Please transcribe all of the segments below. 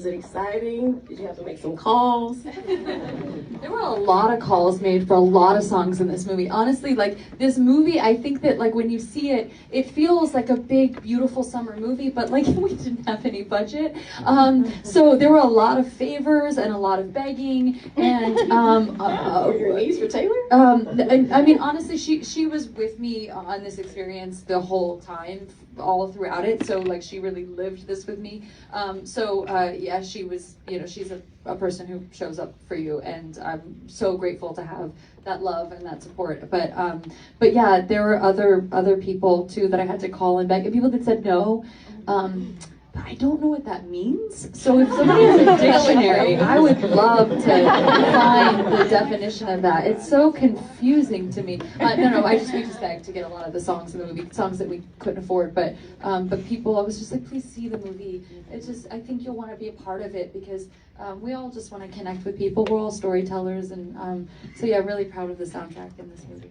Was it exciting? Did you have to make some calls? There were a lot of calls made for a lot of songs in this movie. Honestly, like this movie, I think that like when you see it, it feels like a big, beautiful summer movie, but like we didn't have any budget. So there were a lot of favors and a lot of begging and Your niece for Taylor? I mean, honestly, she was with me on this experience the whole time, all throughout it. So like she really lived this with me. Yeah, she was, she's a person who shows up for you, and I'm so grateful to have that love and that support. But yeah, there were other people too that I had to call and beg, and people that said no. But I don't know what that means. So if somebody has a dictionary, I would love to find the definition of that. It's so confusing to me. No, we just begged to get a lot of the songs in the movie, songs that we couldn't afford. But people, I was just like, please see the movie. I think you'll want to be a part of it because we all just want to connect with people. We're all storytellers, and so yeah, really proud of the soundtrack in this movie.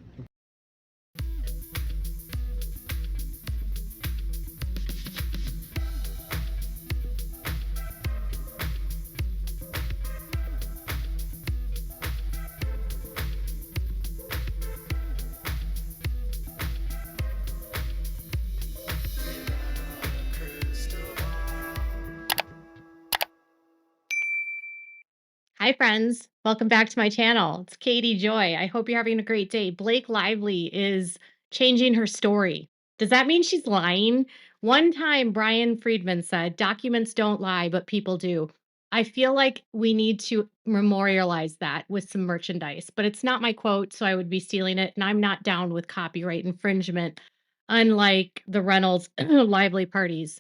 Hi, friends. Welcome back to my channel. It's Katie Joy. I hope you're having a great day. Blake Lively is changing her story. Does that mean she's lying? One time, Brian Friedman said, documents don't lie, but people do. I feel like we need to memorialize that with some merchandise, but it's not my quote, so I would be stealing it, and I'm not down with copyright infringement, unlike the Reynolds Lively parties,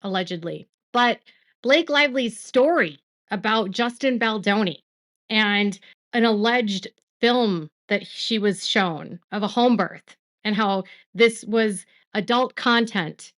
allegedly. But Blake Lively's story about Justin Baldoni and an alleged film that she was shown of a home birth and how this was adult content.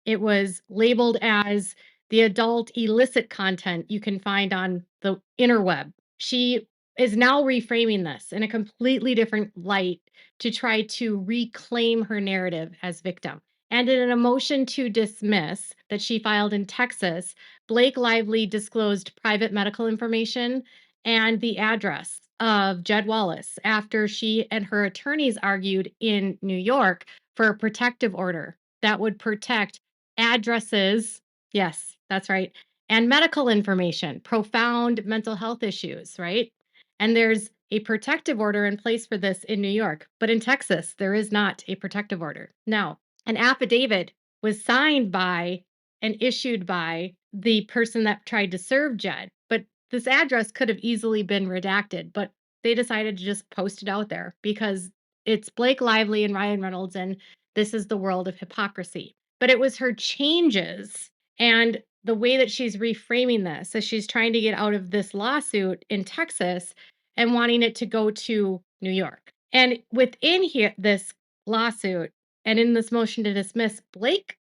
It was labeled as the adult illicit content you can find on the interweb. She is now reframing this in a completely different light to try to reclaim her narrative as victim. And in a motion to dismiss that she filed in Texas, Blake Lively disclosed private medical information and the address of Jed Wallace after she and her attorneys argued in New York for a protective order that would protect addresses, yes, that's right, and medical information, profound mental health issues, right? And there's a protective order in place for this in New York, but in Texas, there is not a protective order. Now, an affidavit was signed by and issued by the person that tried to serve Jed, but this address could have easily been redacted, but they decided to just post it out there because it's Blake Lively and Ryan Reynolds, and this is the world of hypocrisy. But it was her changes and the way that she's reframing this as she's trying to get out of this lawsuit in Texas and wanting it to go to New York. And within here, this lawsuit and in this motion to dismiss, Blake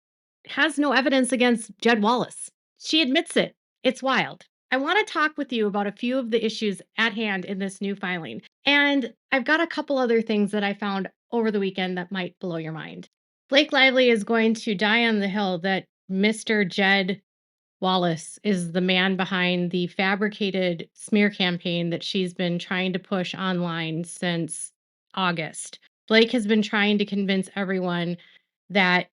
has no evidence against Jed Wallace. She admits it. It's wild. I want to talk with you about a few of the issues at hand in this new filing. And I've got a couple other things that I found over the weekend that might blow your mind. Blake Lively is going to die on the hill that Mr. Jed Wallace is the man behind the fabricated smear campaign that she's been trying to push online since August. Blake has been trying to convince everyone that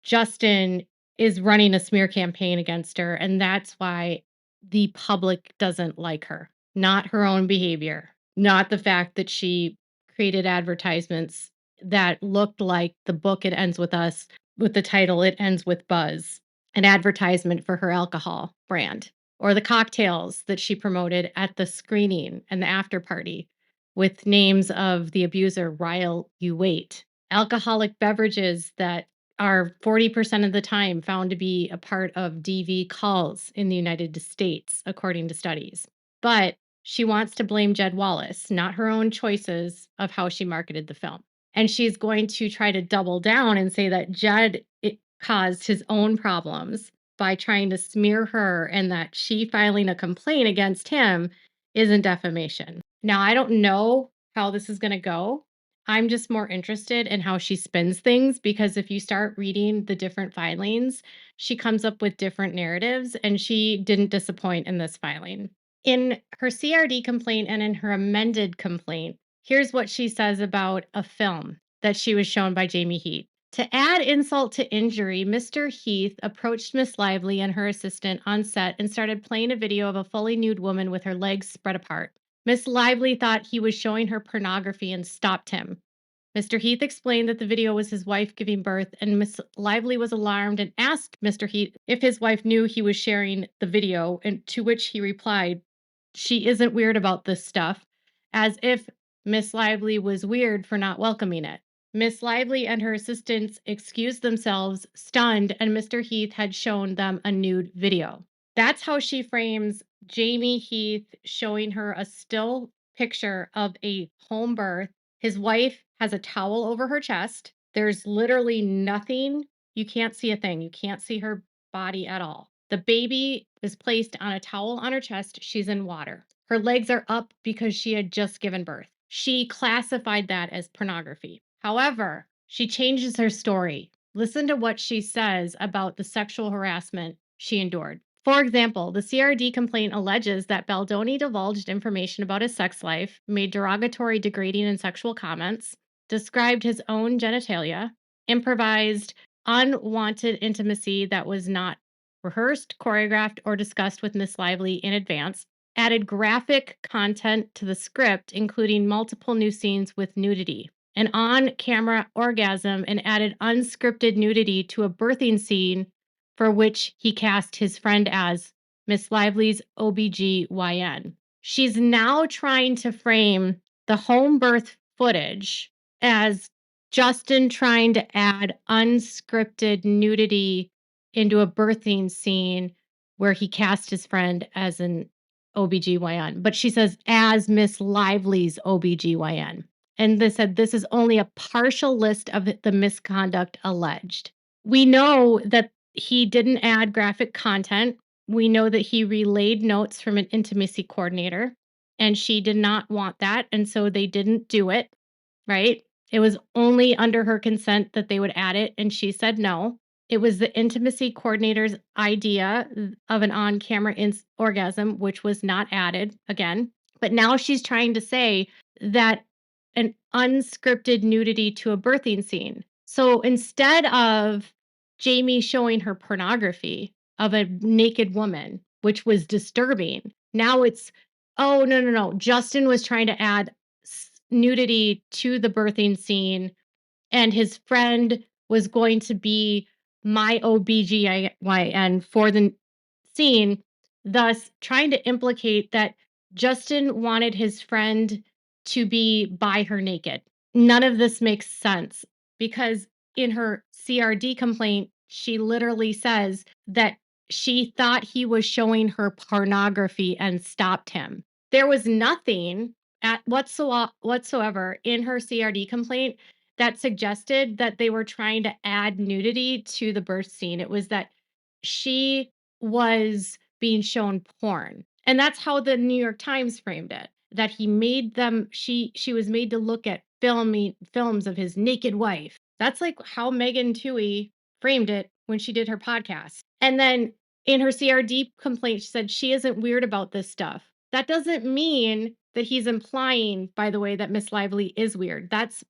Justin is running a smear campaign against her, and that's why the public doesn't like her. Not her own behavior, not the fact that she created advertisements that looked like the book It Ends With Us with the title It Ends With Buzz, an advertisement for her alcohol brand, or the cocktails that she promoted at the screening and the after party with names of the abuser, Ryle You Wait, alcoholic beverages that are 40% of the time found to be a part of DV calls in the United States, according to studies. But she wants to blame Jed Wallace, not her own choices of how she marketed the film. And she's going to try to double down and say that Jed caused his own problems by trying to smear her and that she filing a complaint against him isn't defamation. Now, I don't know how this is going to go. I'm just more interested in how she spins things because if you start reading the different filings, she comes up with different narratives and she didn't disappoint in this filing. In her CRD complaint and in her amended complaint, here's what she says about a film that she was shown by Jamey Heath. To add insult to injury, Mr. Heath approached Miss Lively and her assistant on set and started playing a video of a fully nude woman with her legs spread apart. Miss Lively thought he was showing her pornography and stopped him. Mr. Heath explained that the video was his wife giving birth, and Miss Lively was alarmed and asked Mr. Heath if his wife knew he was sharing the video, and to which he replied, "She isn't weird about this stuff," as if Miss Lively was weird for not welcoming it. Miss Lively and her assistants excused themselves, stunned, and Mr. Heath had shown them a nude video. That's how she frames Jamey Heath showing her a still picture of a home birth. His wife has a towel over her chest. There's literally nothing. You can't see a thing. You can't see her body at all. The baby is placed on a towel on her chest. She's in water. Her legs are up because she had just given birth. She classified that as pornography. However, she changes her story. Listen to what she says about the sexual harassment she endured. For example, the CRD complaint alleges that Baldoni divulged information about his sex life, made derogatory, degrading, and sexual comments, described his own genitalia, improvised unwanted intimacy that was not rehearsed, choreographed, or discussed with Miss Lively in advance, added graphic content to the script, including multiple new scenes with nudity, an on-camera orgasm, and added unscripted nudity to a birthing scene for which he cast his friend as Miss Lively's OBGYN. She's now trying to frame the home birth footage as Justin trying to add unscripted nudity into a birthing scene where he cast his friend as an OBGYN. But she says, as Miss Lively's OBGYN. And they said this is only a partial list of the misconduct alleged. We know that he didn't add graphic content. We know that he relayed notes from an intimacy coordinator, and she did not want that. And so they didn't do it, right? It was only under her consent that they would add it. And she said no. It was the intimacy coordinator's idea of an on camera orgasm, which was not added again. But now she's trying to say that an unscripted nudity to a birthing scene. So instead of Jamey showing her pornography of a naked woman, which was disturbing, now it's, oh, no. Justin was trying to add nudity to the birthing scene, and his friend was going to be my OBGYN for the scene, thus trying to implicate that Justin wanted his friend to be by her naked. None of this makes sense because in her CRD complaint, she literally says that she thought he was showing her pornography and stopped him. There was nothing whatsoever in her CRD complaint that suggested that they were trying to add nudity to the birth scene. It was that she was being shown porn. And that's how the New York Times framed it, that he made them, she was made to look at films of his naked wife. That's like how Megan Twohey framed it when she did her podcast. And then in her CRD complaint, she said she isn't weird about this stuff. That doesn't mean that he's implying, by the way, that Miss Lively is weird. That's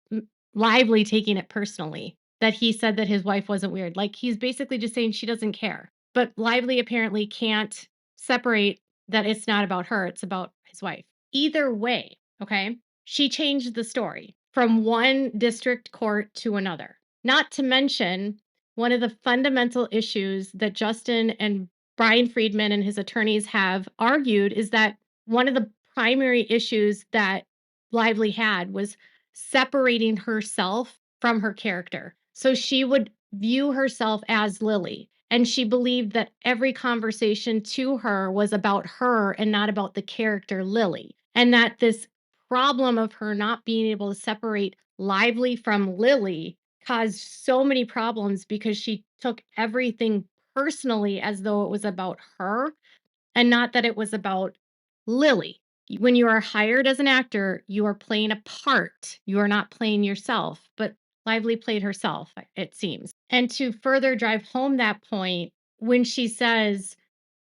Lively taking it personally, that he said that his wife wasn't weird. Like he's basically just saying she doesn't care. But Lively apparently can't separate that it's not about her, it's about his wife. Either way, okay, she changed the story from one district court to another. Not to mention, one of the fundamental issues that Justin and Brian Friedman and his attorneys have argued is that one of the primary issues that Lively had was separating herself from her character. So she would view herself as Lily. And she believed that every conversation to her was about her and not about the character Lily. And that this problem of her not being able to separate Lively from Lily caused so many problems because she took everything personally as though it was about her and not that it was about Lily. When you are hired as an actor, you are playing a part. You are not playing yourself, but Lively played herself, it seems. And to further drive home that point, when she says,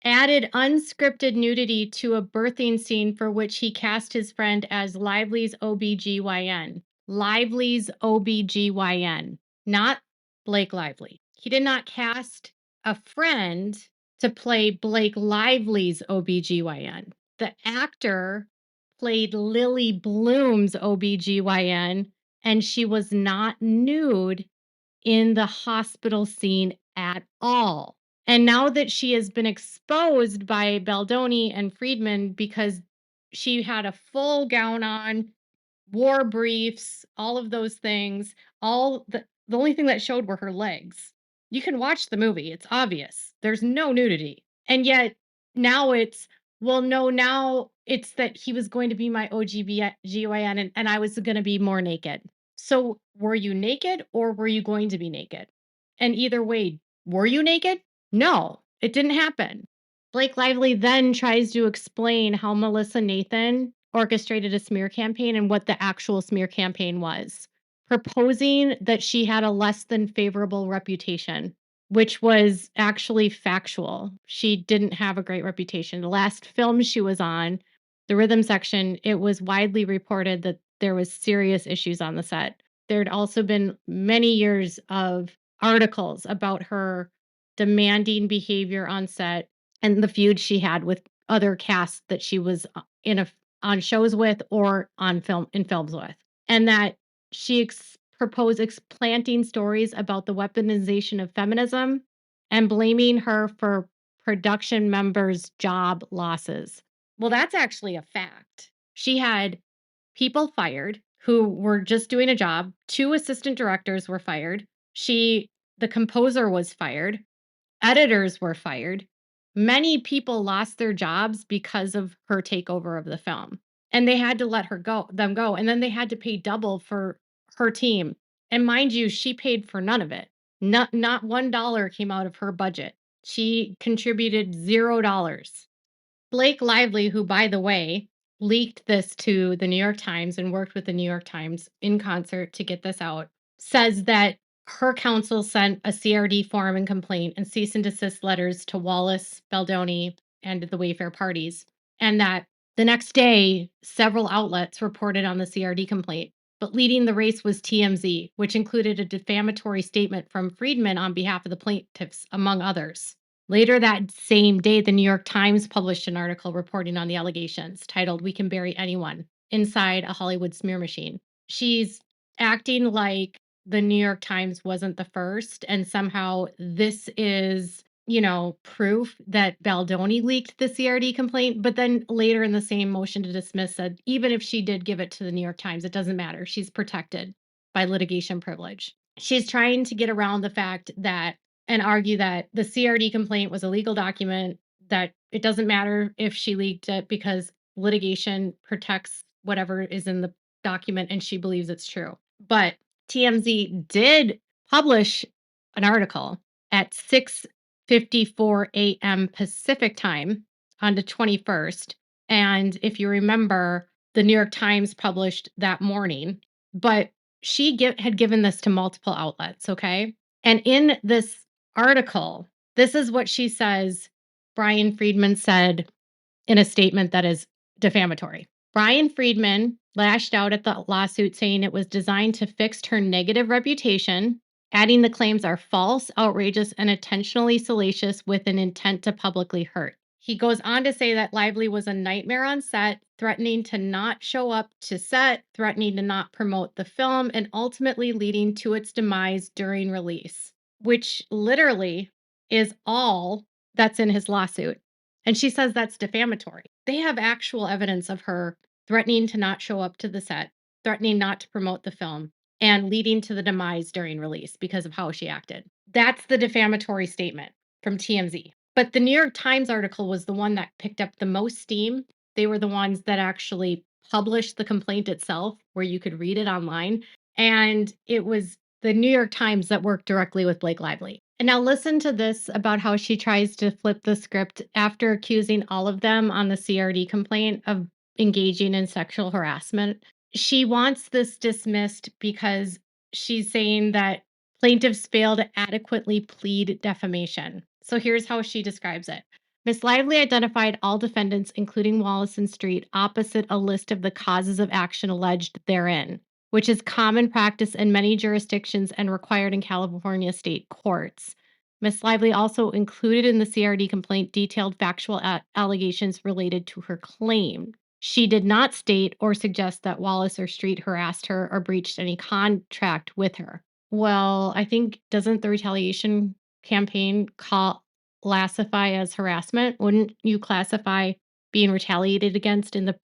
added unscripted nudity to a birthing scene for which he cast his friend as Lively's OBGYN. Lively's OBGYN, not Blake Lively. He did not cast a friend to play Blake Lively's OBGYN. The actor played Lily Bloom's OBGYN, and she was not nude in the hospital scene at all. And now that she has been exposed by Baldoni and Friedman because she had a full gown on, wore briefs, all of those things, the only thing that showed were her legs. You can watch the movie, it's obvious. There's no nudity. And yet now it's, well, no, now it's that he was going to be my OGBGYN and I was going to be more naked. So were you naked or were you going to be naked? And either way, were you naked? No, it didn't happen. Blake Lively then tries to explain how Melissa Nathan orchestrated a smear campaign and what the actual smear campaign was, proposing that she had a less than favorable reputation, which was actually factual. She didn't have a great reputation. The last film she was on, the rhythm section, it was widely reported that there was serious issues on the set. There'd also been many years of articles about her demanding behavior on set and the feud she had with other casts that she was on shows with or on films with, and that she proposed planting stories about the weaponization of feminism and blaming her for production members' job losses. Well, that's actually a fact. She had people fired who were just doing a job. 2 assistant directors were fired. The composer was fired. Editors were fired. Many people lost their jobs because of her takeover of the film. And they had to let them go. And then they had to pay double for her team. And mind you, she paid for none of it. Not $1 came out of her budget. She contributed $0. Blake Lively, who, by the way, leaked this to the New York Times and worked with the New York Times in concert to get this out, says that her counsel sent a CRD form and complaint and cease and desist letters to Wallace, Baldoni, and the Wayfair parties, and that the next day, several outlets reported on the CRD complaint. But leading the race was TMZ, which included a defamatory statement from Friedman on behalf of the plaintiffs, among others. Later that same day, the New York Times published an article reporting on the allegations titled, "We Can Bury Anyone Inside a Hollywood Smear Machine." She's acting like the New York Times wasn't the first, and somehow this is, proof that Baldoni leaked the CRD complaint. But then later in the same motion to dismiss said, even if she did give it to the New York Times, it doesn't matter. She's protected by litigation privilege. She's trying to get around the fact that and argue that the CRD complaint was a legal document, that it doesn't matter if she leaked it because litigation protects whatever is in the document and she believes it's true. But TMZ did publish an article at 6:54 a.m. Pacific time on the 21st. And if you remember, the New York Times published that morning, but she had given this to multiple outlets, okay? And in this article, this is what she says Brian Friedman said in a statement that is defamatory. Brian Friedman lashed out at the lawsuit, saying it was designed to fix her negative reputation, adding the claims are false, outrageous, and intentionally salacious with an intent to publicly hurt. He goes on to say that Lively was a nightmare on set, threatening to not show up to set, threatening to not promote the film, and ultimately leading to its demise during release, which literally is all that's in his lawsuit. And she says that's defamatory. They have actual evidence of her threatening to not show up to the set, threatening not to promote the film, and leading to the demise during release because of how she acted. That's the defamatory statement from TMZ. But the New York Times article was the one that picked up the most steam. They were the ones that actually published the complaint itself, where you could read it online. And it was the New York Times that worked directly with Blake Lively. And now listen to this about how she tries to flip the script after accusing all of them on the CRD complaint of engaging in sexual harassment. She wants this dismissed because she's saying that plaintiffs fail to adequately plead defamation. So here's how she describes it. Ms. Lively identified all defendants, including Wallace and Street, opposite a list of the causes of action alleged therein, which is common practice in many jurisdictions and required in California state courts. Ms. Lively also included in the CRD complaint detailed factual allegations related to her claim. She did not state or suggest that Wallace or Street harassed her or breached any contract with her. Well, I think doesn't the retaliation campaign classify as harassment? Wouldn't you classify being retaliated against in the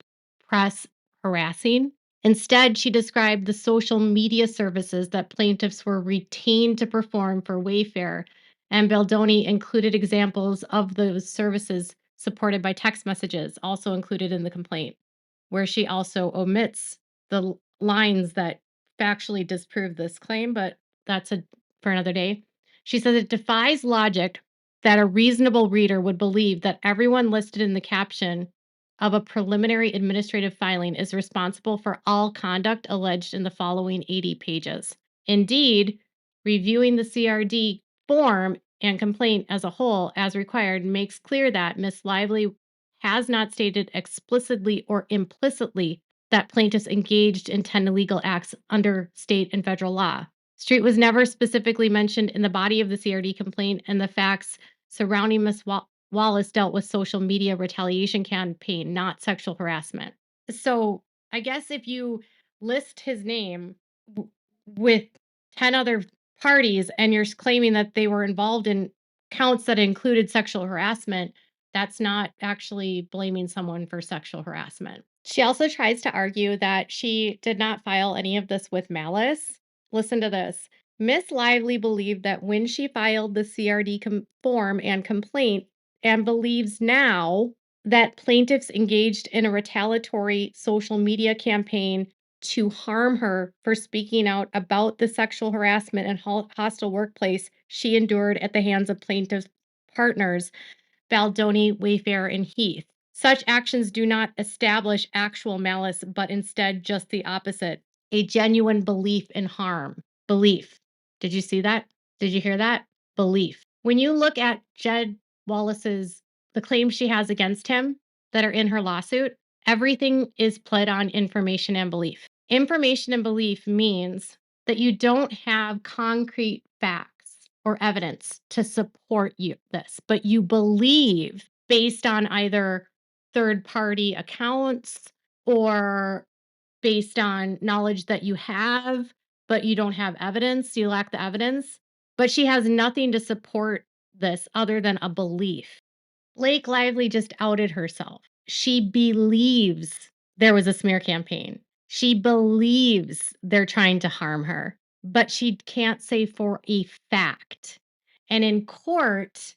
press harassing? Instead, she described the social media services that plaintiffs were retained to perform for Wayfair, and Baldoni included examples of those services supported by text messages, also included in the complaint, where she also omits the lines that factually disprove this claim, but that's for another day. She says it defies logic that a reasonable reader would believe that everyone listed in the caption of a preliminary administrative filing is responsible for all conduct alleged in the following 80 pages. Indeed, reviewing the CRD form and complaint as a whole, as required, makes clear that Ms. Lively has not stated explicitly or implicitly that plaintiffs engaged in 10 illegal acts under state and federal law. Street was never specifically mentioned in the body of the CRD complaint, and the facts surrounding Ms. Wallace dealt with social media retaliation campaign, not sexual harassment. So I guess if you list his name with 10 other parties and you're claiming that they were involved in counts that included sexual harassment, that's not actually blaming someone for sexual harassment. She also tries to argue that she did not file any of this with malice. Listen to this. Miss Lively believed that when she filed the CRD form and complaint, and believes now that plaintiffs engaged in a retaliatory social media campaign to harm her for speaking out about the sexual harassment and hostile workplace she endured at the hands of plaintiff's partners, Baldoni, Wayfair, and Heath. Such actions do not establish actual malice, but instead just the opposite, a genuine belief in harm. Belief. Did you see that? Did you hear that? Belief. When you look at Jed Wallace's, the claims she has against him that are in her lawsuit, everything is pled on information and belief. Information and belief means that you don't have concrete facts or evidence to support this, but you believe based on either third-party accounts or based on knowledge that you have, but you don't have evidence, you lack the evidence. But she has nothing to support this other than a belief. Blake Lively just outed herself. She believes there was a smear campaign. She believes they're trying to harm her, but she can't say for a fact. And in court,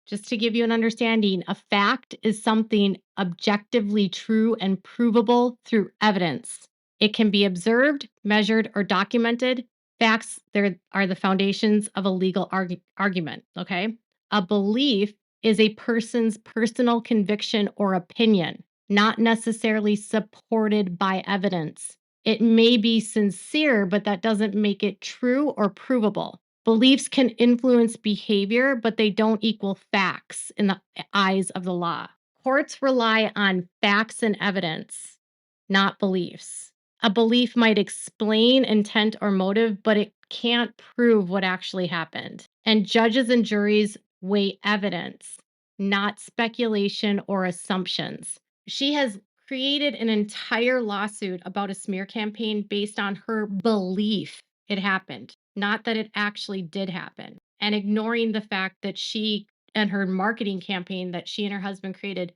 just to give you an understanding, a fact is something objectively true and provable through evidence. It can be observed, measured, or documented. Facts there are the foundations of a legal argument, okay? A belief is a person's personal conviction or opinion, not necessarily supported by evidence. It may be sincere, but that doesn't make it true or provable. Beliefs can influence behavior, but they don't equal facts in the eyes of the law. Courts rely on facts and evidence, not beliefs. A belief might explain intent or motive, but it can't prove what actually happened. And judges and juries weigh evidence, not speculation or assumptions. She has created an entire lawsuit about a smear campaign based on her belief it happened, not that it actually did happen, and ignoring the fact that she and her marketing campaign that she and her husband created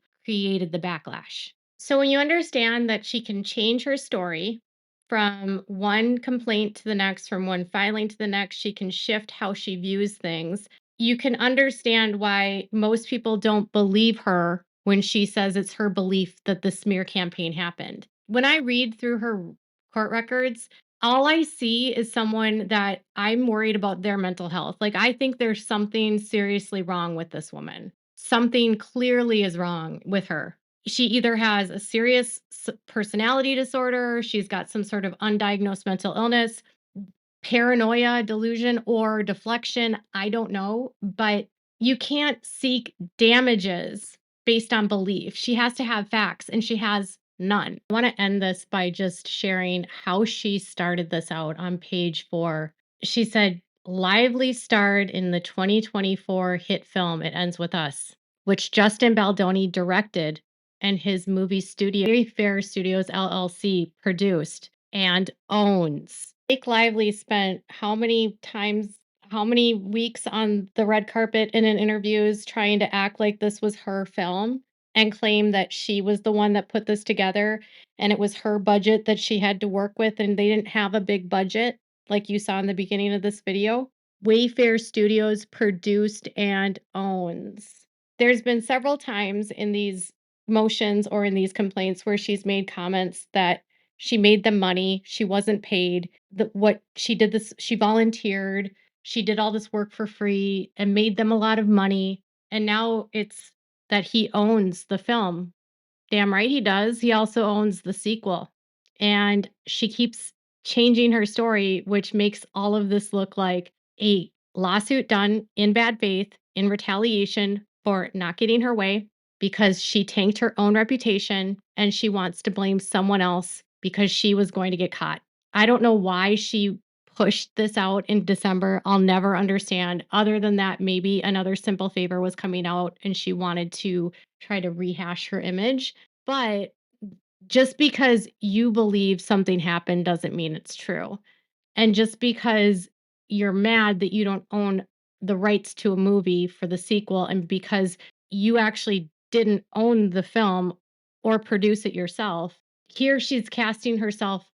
the backlash. So when you understand that she can change her story from one complaint to the next, from one filing to the next, she can shift how she views things. You can understand why most people don't believe her when she says it's her belief that the smear campaign happened. When I read through her court records, all I see is someone that I'm worried about their mental health. Like, I think there's something seriously wrong with this woman. Something clearly is wrong with her. She either has a serious personality disorder, she's got some sort of undiagnosed mental illness, paranoia, delusion, or deflection. I don't know, but you can't seek damages based on belief. She has to have facts, and she has none. I want to end this by just sharing how she started this out on page 4. She said, Lively starred in the 2024 hit film It Ends With Us, which Justin Baldoni directed and his movie studio, Very Fair Studios LLC, produced and owns. Blake Lively spent how many weeks on the red carpet and in interviews trying to act like this was her film and claim that she was the one that put this together and it was her budget that she had to work with, and they didn't have a big budget like you saw in the beginning of this video. Wayfair Studios produced and owns. There's been several times in these motions or in these complaints where she's made comments that she made them money, she wasn't paid, what she did this, she volunteered, she did all this work for free and made them a lot of money, and now it's that he owns the film. Damn right he does. He also owns the sequel. And she keeps changing her story, which makes all of this look like a lawsuit done in bad faith in retaliation for not getting her way because she tanked her own reputation and she wants to blame someone else because she was going to get caught. I don't know why she pushed this out in December. I'll never understand. Other than that, maybe another Simple Favor was coming out and she wanted to try to rehash her image. But just because you believe something happened doesn't mean it's true. And just because you're mad that you don't own the rights to a movie for the sequel, and because you actually didn't own the film or produce it yourself, here she's casting herself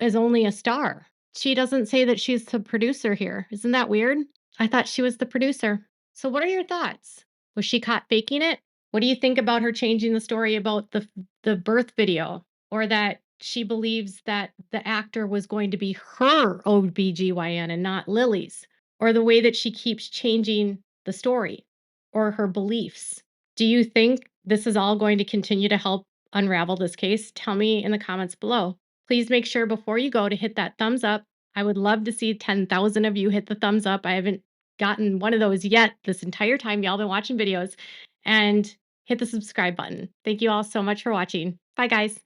as only a star. She doesn't say that she's the producer here. Isn't that weird? I thought she was the producer. So what are your thoughts? Was she caught faking it? What do you think about her changing the story about the birth video, or that she believes that the actor was going to be her OBGYN and not Lily's, or the way that she keeps changing the story or her beliefs? Do you think this is all going to continue to help unravel this case? Tell me in the comments below. Please make sure before you go to hit that thumbs up. I would love to see 10,000 of you hit the thumbs up. I haven't gotten one of those yet this entire time y'all been watching videos. And hit the subscribe button. Thank you all so much for watching. Bye, guys.